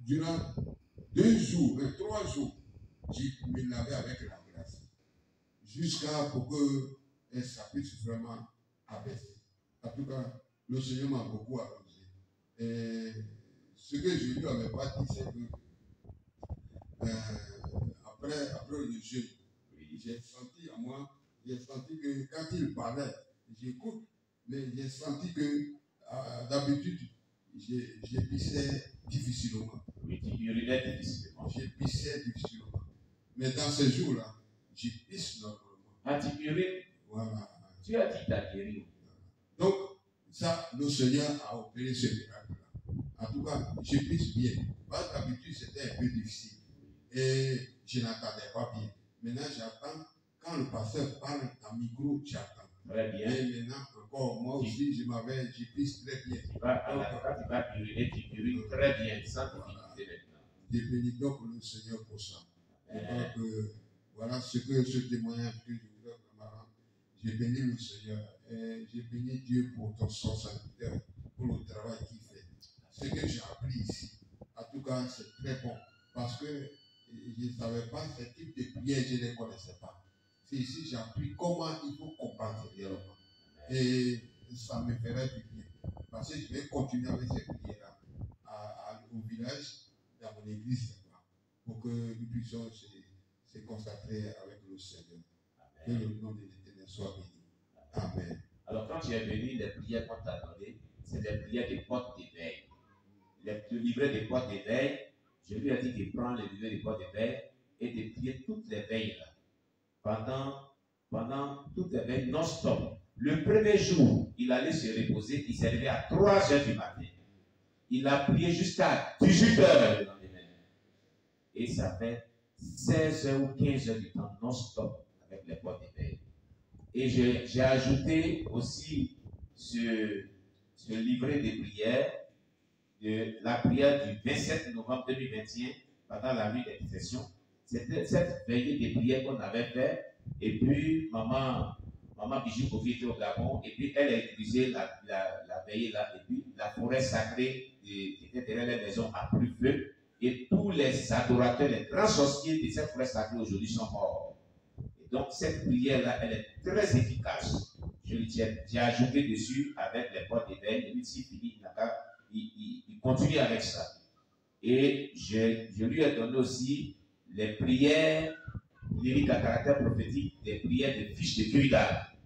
durant 2 jours, 3 jours, je me lavais avec la glace. Jusqu'à pour que ça puisse vraiment abaisser. En tout cas, le Seigneur m'a beaucoup arrosé. Et ce que je lui avais pas dit, c'est que après le jeûne, j'ai senti à moi, j'ai senti que quand il parlait, j'écoute, mais j'ai senti que d'habitude, j'ai pissé difficilement. Oui, tu urinais difficilement. J'ai pissé difficilement. Mais dans ces jours-là, je pisse normalement. Ah, tu urines? Voilà. Tu as dit ta guéri. Donc, ça, le Seigneur a opéré ce miracle-là. En tout cas, je pisse bien. Parce que d'habitude, c'était un peu difficile. Et je n'entendais pas bien. Maintenant, j'attends. Quand le pasteur parle en micro, j'attends. Très bien. Et maintenant, encore, moi aussi, je pisse très bien. Tu vas uriner, tu urines très bien, sans difficulté maintenant. Je bénis donc le Seigneur pour ça. Et donc, voilà ce témoignage que je voulais vraiment rendre. J'ai béni le Seigneur et j'ai béni Dieu pour son serviteur, pour le travail qu'il fait. Ce que j'ai appris ici, en tout cas, c'est très bon. Parce que je ne savais pas ce type de prière, je ne les connaissais pas. C'est ici j'ai appris comment il faut combattre réellement. Et ça me ferait du bien. Parce que je vais continuer avec ces prières-là au village, dans mon église, pour que nous puissions se consacrer avec le Seigneur. Que le nom de l'Éternel soit béni. Amen. Alors, quand tu es venu, les prières qu'on t'a données, c'est des prières des portes d'éveil. Le livret des portes d'éveil, je lui ai dit de prendre le livret des portes d'éveil et de prier toutes les veilles là. Pendant toutes les veilles non-stop. Le premier jour, il allait se reposer, il s'est levé à 3 h du matin. Il a prié jusqu'à 18 h le lendemain. Et ça fait 16 h ou 15 h du temps non-stop avec les portes d'éveil. Et j'ai ajouté aussi ce livret de prières, de la prière du 27 novembre 2021, pendant la nuit d'intercession. C'était cette veillée de prières qu'on avait fait. Et puis, maman Bijou Kofi était au Gabon. Et puis, elle a utilisé la veillée là. Et puis, la forêt sacrée qui était derrière la maison a pris feu. Et tous les adorateurs, les grands sorciers de cette forêt sacrée aujourd'hui sont morts. Et donc, cette prière-là, elle est très efficace. J'ai ajouté dessus avec les portes d'éveil. Et puis, s'il finit, il continue avec ça. Et je lui ai donné aussi les prières lyriques à caractère prophétique, des prières de fiches de cueillage.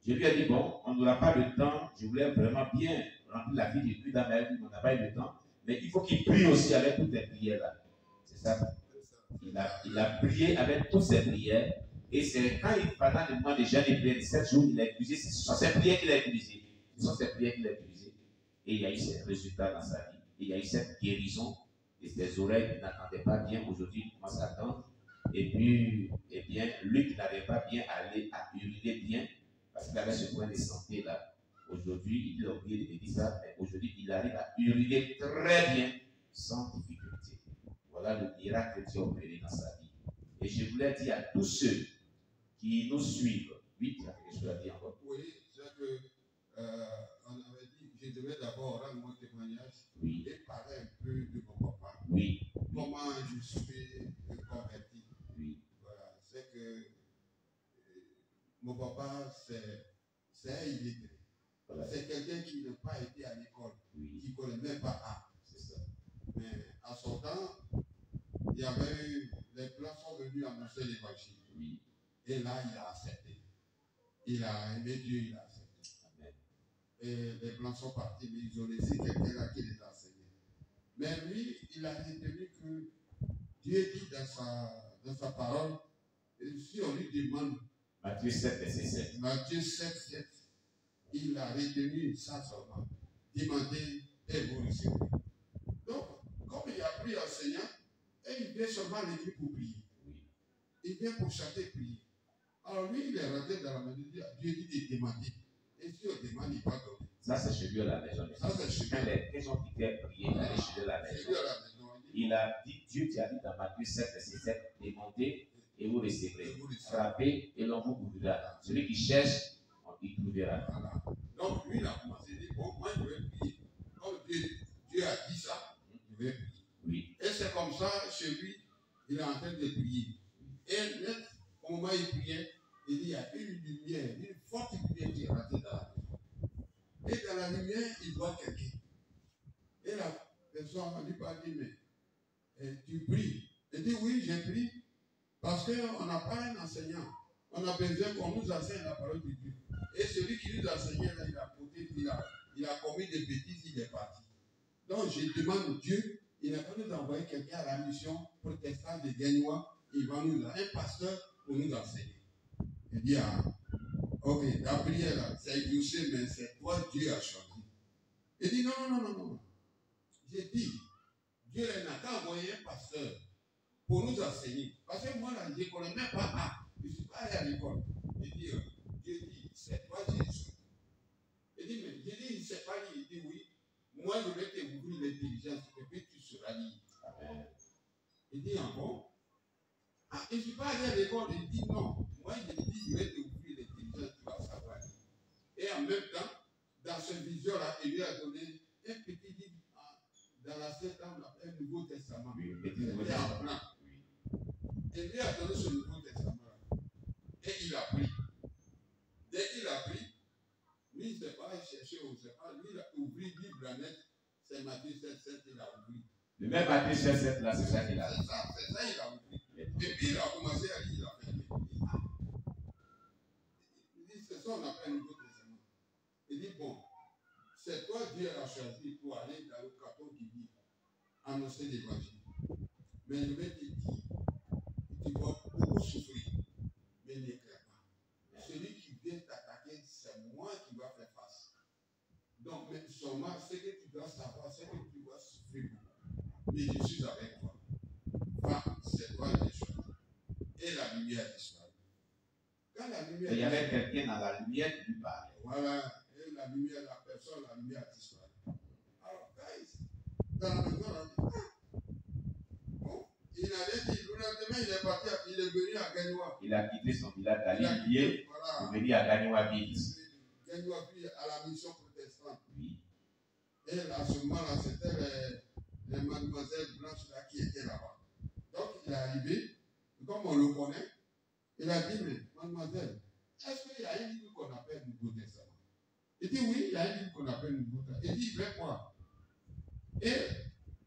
Je lui ai dit, bon, on n'aura pas le temps, je voulais vraiment bien remplir la fiche de cueillage, mais on n'a pas eu le temps. Mais il faut qu'il prie aussi avec toutes les prières-là. C'est ça. Il a prié avec toutes ces prières. Et c'est quand pendant le mois de jeûne et prière de 7 jours, il a utilisé, ce sont ces prières qu'il a utilisées. Ce sont ces prières qu'il a utilisées. Et il y a eu ces résultats dans sa vie. Et il y a eu cette guérison. Et ses oreilles qui n'attendaient pas bien, aujourd'hui, il commence à attendre. Et puis, eh bien, lui qui n'avait pas bien allé à uriner bien, parce qu'il avait ce point de santé là. Aujourd'hui, il a oublié de me dire ça, mais aujourd'hui, il arrive à uriner très bien, sans difficulté. Voilà le miracle que Dieu a opéré dans sa vie. Et je voulais dire à tous ceux qui nous suivent, oui, tu as quelque chose à dire encore. Oui, c'est que on avait dit que je devais d'abord rendre mon témoignage et parler un peu de mon papa. Oui. Comment je suis converti. Oui. Voilà, c'est que mon papa, c'est un illettré. Voilà. C'est quelqu'un qui n'a pas été à l'école, qui ne connaît même pas A. C'est ça. Mais à son temps, il y avait eu, les plans sont venus annoncer l'évangile. Oui. Et là, il a accepté. Il a aimé Dieu, il a accepté. Amen. Et les plans sont partis, mais ils ont laissé quelqu'un là qui les a enseignés. Mais lui, il a retenu que Dieu dit dans sa parole, et si on lui demande Matthieu 7, verset 7. Matthieu 7, 7, il a retenu ça seulement. Demandez et vous recevrez. Donc, comme il a pris enseignant, et il vient seulement l'église pour prier. Oui. Il vient pour chanter, prier. Alors lui, il est rentré dans la maison, Dieu dit de demander. Et si on demande, il va donner. Ça, c'est chez lui à la maison. Ça, c'est chez lui. Quand les gens qui étaient priés, il allait chez lui à la maison. Il a dit, Dieu t'a dit dans Matthieu 7, verset 7, demandez et vous recevrez. Frappez et l'on vous ouvrira. Celui qui cherche, il trouvera. Voilà. Donc lui, il a commencé à dire, bon, moi je vais prier. Comme Dieu a dit ça, je vais prier. Oui. c'est comme ça, chez lui, il est en train de prier. Et net, au moment où il priait, il dit, il y a une lumière, une forte lumière qui est rentrée dans la maison. Et dans la lumière, il voit quelqu'un. Et la personne lui pas dit, mais tu pries. Il dit, oui, j'ai prié. Parce qu'on n'a pas un enseignant. On a besoin qu'on nous enseigne la parole de Dieu. Et celui qui nous enseignait, là, il a commis des bêtises, il est parti. Donc, je demande à Dieu, il n'a pas nous envoyer quelqu'un à la mission protestante de Gagnois, il va nous un pasteur pour nous enseigner. Il dit, ah, ok, la prière là, c'est exaucé, mais c'est toi, Dieu a choisi. Il dit, non. J'ai dit, Dieu n'a qu'à envoyer un pasteur pour nous enseigner. Parce que moi, là, je ne connais même pas A. Je ne suis pas allé à l'école. Il dit, Dieu dit, c'est toi, Jésus. Il dit, mais j'ai dit, il ne sait pas lire. Il dit, oui. Moi, je vais t'ouvrir l'intelligence et puis tu seras libre. Il dit, ah bon? Ah, je ne suis pas allé à l'école. Il dit, non. Moi, je dis, je vais t'ouvrir l'intelligence, tu vas savoir lire. Et en même temps, dans ce vision-là, il lui a donné un petit livre. Dans la septembre, on appelle le Nouveau Testament. Oui, C'était en blanc. Et lui a donné ce Nouveau Testament-là. Et il a pris. Dès qu'il a pris, lui, il ne s'est pas cherché, on ne sait pas. Lui, il a ouvert Bible net. C'est Matthieu 7, il a ouvert. Le même Matthieu 7, là, c'est ça qu'il a. C'est ça, il a ouvert. Et puis, il a commencé à lire, il a fermé. Il dit, c'est ça qu'on appelle le Nouveau Testament. Il dit, bon, c'est toi, Dieu a choisi pour aller dans le carton qui dit annoncer l'évangile. Mais je vais te dire, tu vas beaucoup souffrir, mais ne crains pas. Celui qui vient t'attaquer, c'est moi qui va faire face. Donc, mais seulement, ce que tu dois savoir, c'est que tu vas souffrir beaucoup. Mais je suis avec toi. Va, c'est toi qui as choisi. Et la lumière a disparu. Quand la lumière il y avait quelqu'un dans la lumière qui lui parlait. Voilà. Et la lumière, la personne, la lumière a disparu. Alors, guys, dans la maison, on a dit, bon, il allait dire, le lendemain, il est parti, il est venu à Gagnois. Il a quitté son village d'Alibier, il est venu à Gagnois-Ville. Gagnois-Ville à la mission protestante. Oui. Et à ce moment-là, c'était les mademoiselles blanches là qui étaient là-bas. Donc, il est arrivé, comme on le connaît, il a dit, mais mademoiselle, est-ce qu'il y a un livre qu'on appelle le Nouveau Testament? Il dit, oui, il y a un livre qu'on appelle le Nouveau Testament. Il dit, il fait quoi? Et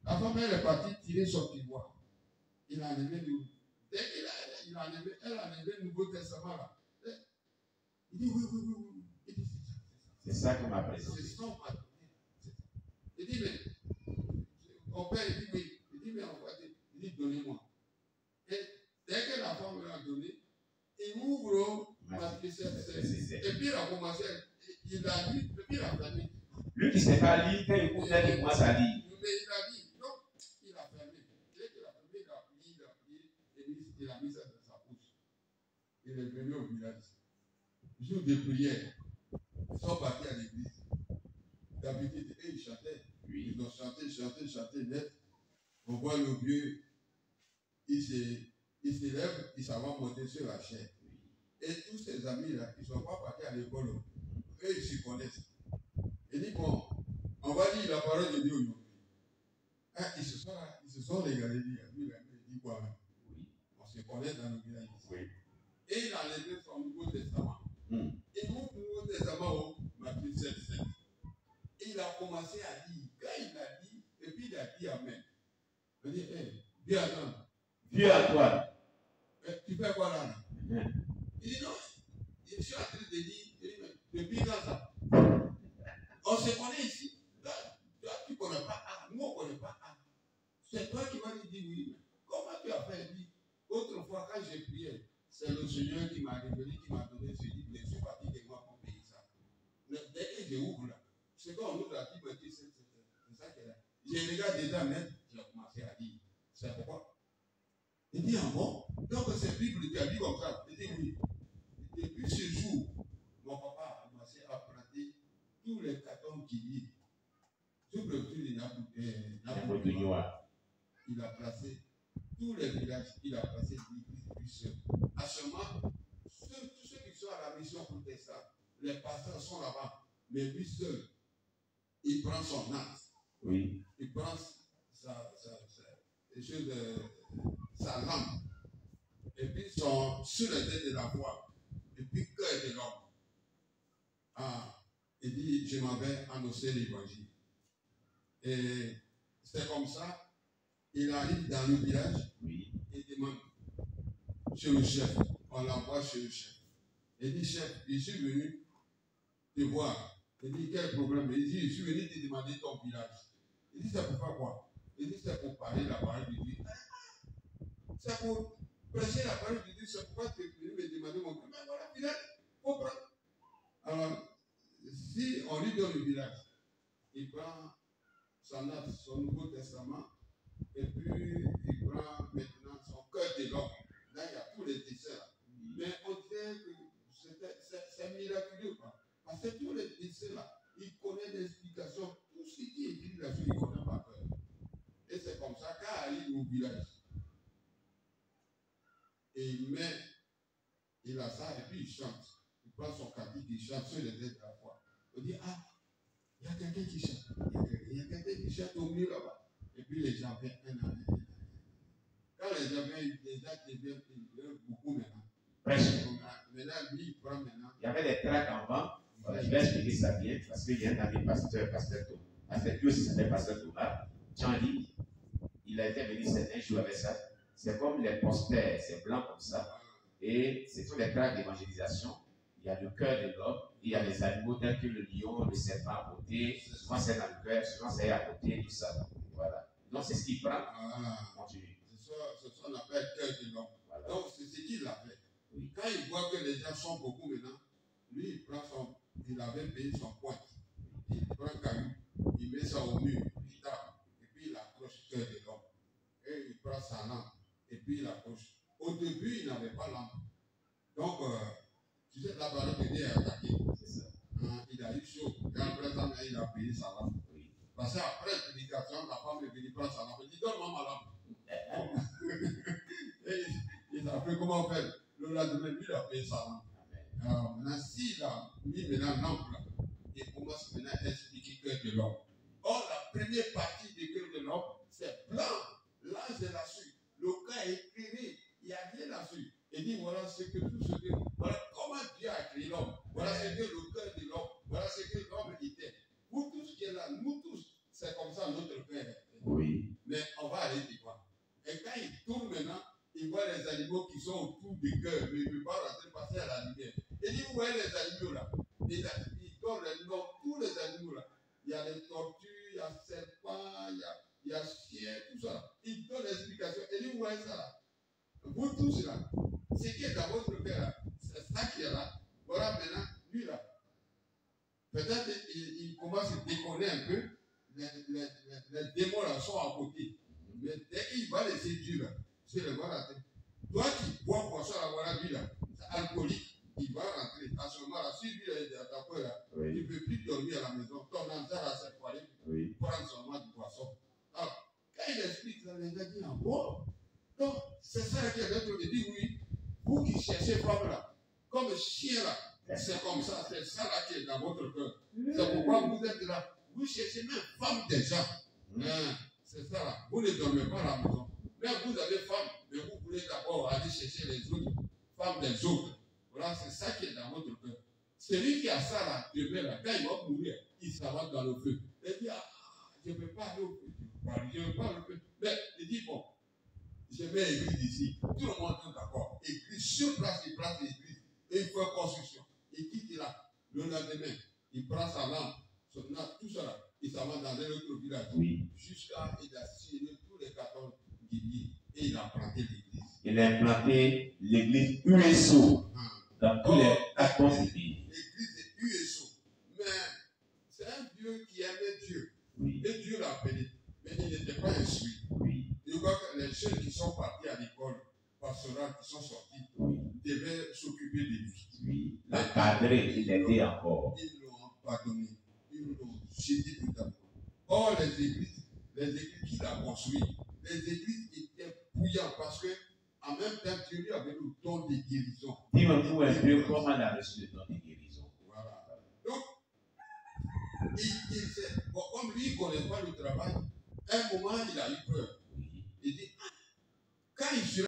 la femme, elle est partie tirer son tiroir. Il a enlevé le. Dès qu'il a enlevé, elle a enlevé le Nouveau Testament là. Il dit, oui. Il dit, c'est ça qui m'a présenté. C'est ça, on m'a donné. Il dit, mais mon père, il dit, oui. Il dit, mais on va dire, il dit, donnez-moi. Et dès que la femme l'a donné, il ouvre Matthieu 7. Et puis il a commencé, il a lu, et puis il a fermé. Lui qui ne sait pas lire, quand il écoute, il commence à lire. Mais il a dit, non, il a fermé. Dès qu'il a fermé, il a prié, et il a mis ça dans sa bouche. Il est venu au village. Jour de prière, ils sont partis à l'église. D'habitude, ils chantaient. Oui. Ils ont chanté net. On voit le vieux, il se lève, il s'en va monter sur la chaise. Et tous ses amis-là, ils ne sont pas partis à l'école. Eux, ils s'y connaissent. Il dit, bon, on va dire la parole de Dieu aujourd'hui. Ah, ils se sont regardés, il dit quoi même? Oui. On se connaît dans le village ici. Oui. Et il a enlevé son Nouveau Testament. Et mon Nouveau Testament, Matthieu 7. Il a commencé à dire. Quand il a dit, et puis il a dit Amen. Il a dit, hé, Dieu attend. Dieu à toi. Tu fais quoi là? Il dit non. Je suis en train de dire, il dit, mais depuis quand ça? On se connaît ici. Toi, tu ne connais pas A. Nous, on ne connaît pas A. C'est toi qui m'as dit oui. Comment tu as fait? Il dit, autrefois, quand j'ai prié, c'est le Seigneur qui m'a révélé, qui m'a donné ce livre. Je suis parti de moi pour payer ça. Mais dès que j'ouvre là, c'est quand on ouvre la Bible, c'est ça qui est là. J'ai regardé dedans, mais j'ai commencé à dire. C'est pourquoi? Il dit, ah bon? Donc, cette Bible, tu as dit comme ça. Il dit, oui. Depuis ce jour, mon papa a commencé à planter tous les cartons qu'il y a. Sur le tour de Naples, il a placé tous les villages, il a placé l'église lui seul. À ce moment, tous ceux qui sont à la mission protestante, les pasteurs sont là-bas, mais lui seul, il prend son âme. Oui. Il prend sa lampe. Et puis sur les têtes de la foi. Et puis cœur de l'homme. Ah, il dit, je m'avais annoncé l'évangile. Et c'est comme ça, il arrive dans le village, il demande chez le chef, on l'envoie chez le chef. Il dit, chef, je suis venu te voir. Il dit, quel problème? Il dit, je suis venu te demander ton village. Il dit, c'est pour faire quoi? Il dit, c'est pour parler la parole de Dieu. C'est pour prêcher la parole de Dieu, c'est pourquoi tu es venu me demander mon village. Mais voilà, village, il faut prendre. Alors, si on lui donne le village, il prend son Nouveau Testament, et puis il prend maintenant son cœur de l'homme. Là, il y a tous les dessins. Mais on dirait que c'est miraculeux, quoi. Parce que tous les dessins là, il connaît l'explication. Tout ce qui est écrit là-dessus, il connaît par cœur. Et c'est comme ça, quand il arrive au village, et il a ça, et puis il chante. Il prend son cantique, il chante sur les têtes de la foi. On dit, ah, il y a quelqu'un qui chante. Il y a quelqu'un qui chante au milieu là-bas. Et puis les gens viennent un an. Quand les gens viennent, les gens qui viennent beaucoup maintenant. Maintenant, lui, il prend maintenant. Il y avait des tracts en bas. Je vais expliquer ça bien parce qu'il y a un ami pasteur Thomas. Parce que lui aussi s'appelle pasteur Thomas. Jean-Louis, il a été venu certains jours avec ça. C'est comme les posters, c'est blanc comme ça. Et c'est tous les tracts d'évangélisation. Il y a le cœur de l'homme, il y a les animaux tels que le lion, le serpent à côté. Souvent c'est dans le cœur, souvent c'est à côté, tout ça. Voilà. Donc c'est ce qu'il prend. Voilà. Continue. C'est ce qu'on appelle cœur de l'homme. Voilà. Donc c'est ce qu'il a fait. Oui. Quand il voit que les gens sont beaucoup maintenant, lui il avait payé son pointe. Il prend un caillou, il met ça au mur, il tape, et puis il accroche le cœur de l'homme. Et il prend sa lampe, et puis il accroche. Au début, il n'avait pas lampe. Donc, tu sais, la parole de Dieu est attaquée. C'est ça. Il a eu chaud. Et après ça, il a payé sa lampe. Oui. Parce qu'après la prédication, la femme est venue prendre sa lampe. Elle dit, donne-moi ma lampe. Et il a fait comment faire. Le lendemain, lui, il a payé sa lampe. Alors, maintenant, s'il a mis maintenant lampe là, il commence maintenant à expliquer le cœur de l'homme. Or, la première partie du cœur de l'homme, c'est blanc. L'ange est là-dessus. Le cœur est éclairé. Il n'y a rien là-dessus. Il dit, voilà ce que tout ce que. Voilà comment Dieu a créé l'homme. Voilà ce que le cœur de l'homme. Voilà ce que l'homme était. Vous tous qui êtes là, nous tous, c'est comme ça notre cœur est. Oui. Mais on va aller de quoi. Et quand il tourne maintenant, il voit les animaux qui sont autour du cœur, mais il ne peut pas rentrer passer à la lumière. Il dit, vous voyez les animaux là. Il donne les noms, tous les animaux là. Il y a les tortues, il y a les serpents, il y a chien, tout ça. Il donne l'explication. Il dit, vous voyez ça là. Vous tous là, ce qui est dans votre cœur là, c'est ça qui est là. Voilà maintenant, lui là. Peut-être il commence à déconner un peu. Les démons là sont à côté. Mais dès qu'il va les séduire là, c'est le voir la tête. Toi qui bois pour ça, voilà lui là, c'est alcoolique, il va rentrer. À ce moment là, si lui est à ta peur là, tu ne peux plus dormir à la maison. Ton entrée à cette fois prendre seulement du poisson. Alors, quand il explique ça, les gens disent, ah bon? Donc, c'est ça qui est notre il dit oui. Vous qui cherchez femme là, comme chien là, c'est comme ça, c'est ça là qui est dans votre cœur. C'est pourquoi vous êtes là. Vous cherchez même femme des gens. C'est ça là. Vous ne dormez pas à la maison. Même vous avez femme, mais vous voulez d'abord aller chercher les autres femmes des autres. Voilà, c'est ça qui est dans votre cœur. Celui qui a ça là, demain là, quand il va mourir, il s'avance dans le feu. Il dit, ah, je ne peux pas aller au feu. Je ne peux pas aller au feu. Mais il dit, bon, je mets l'église ici. Tout le monde est d'accord. Église, sur place, il place l'église. Et il fait construction. Il quitte là. Le lendemain, il prend sa lampe, son lampe, tout ça là. Il s'en va dans un autre village. Oui. Jusqu'à il a signé tous les cartons guillemets et il a planté l'église. Il a implanté l'église USO dans tous les cartons guillemets. L'église est USO. Mais c'est un Dieu qui aimait Dieu. Oui. Et Dieu l'a appelé. Mais il n'était pas instruit. Oui. Je crois que les jeunes qui sont partis à l'école pastorale, qui sont sortis, devaient s'occuper de lui. Oui. L'encadrer, il l'aider encore. Ils l'ont pardonné. Ils l'ont jeté tout à l'heure. Or, les églises qu'il a construites, les églises étaient bouillantes parce que, en même temps, Dieu lui avait le don de guérison. Dis-moi un peu comment il a reçu le don de guérison. Voilà. Donc, il sait, bon, comme lui, il ne connaît pas le travail, à un moment, il a eu peur. Il dit, quand il sera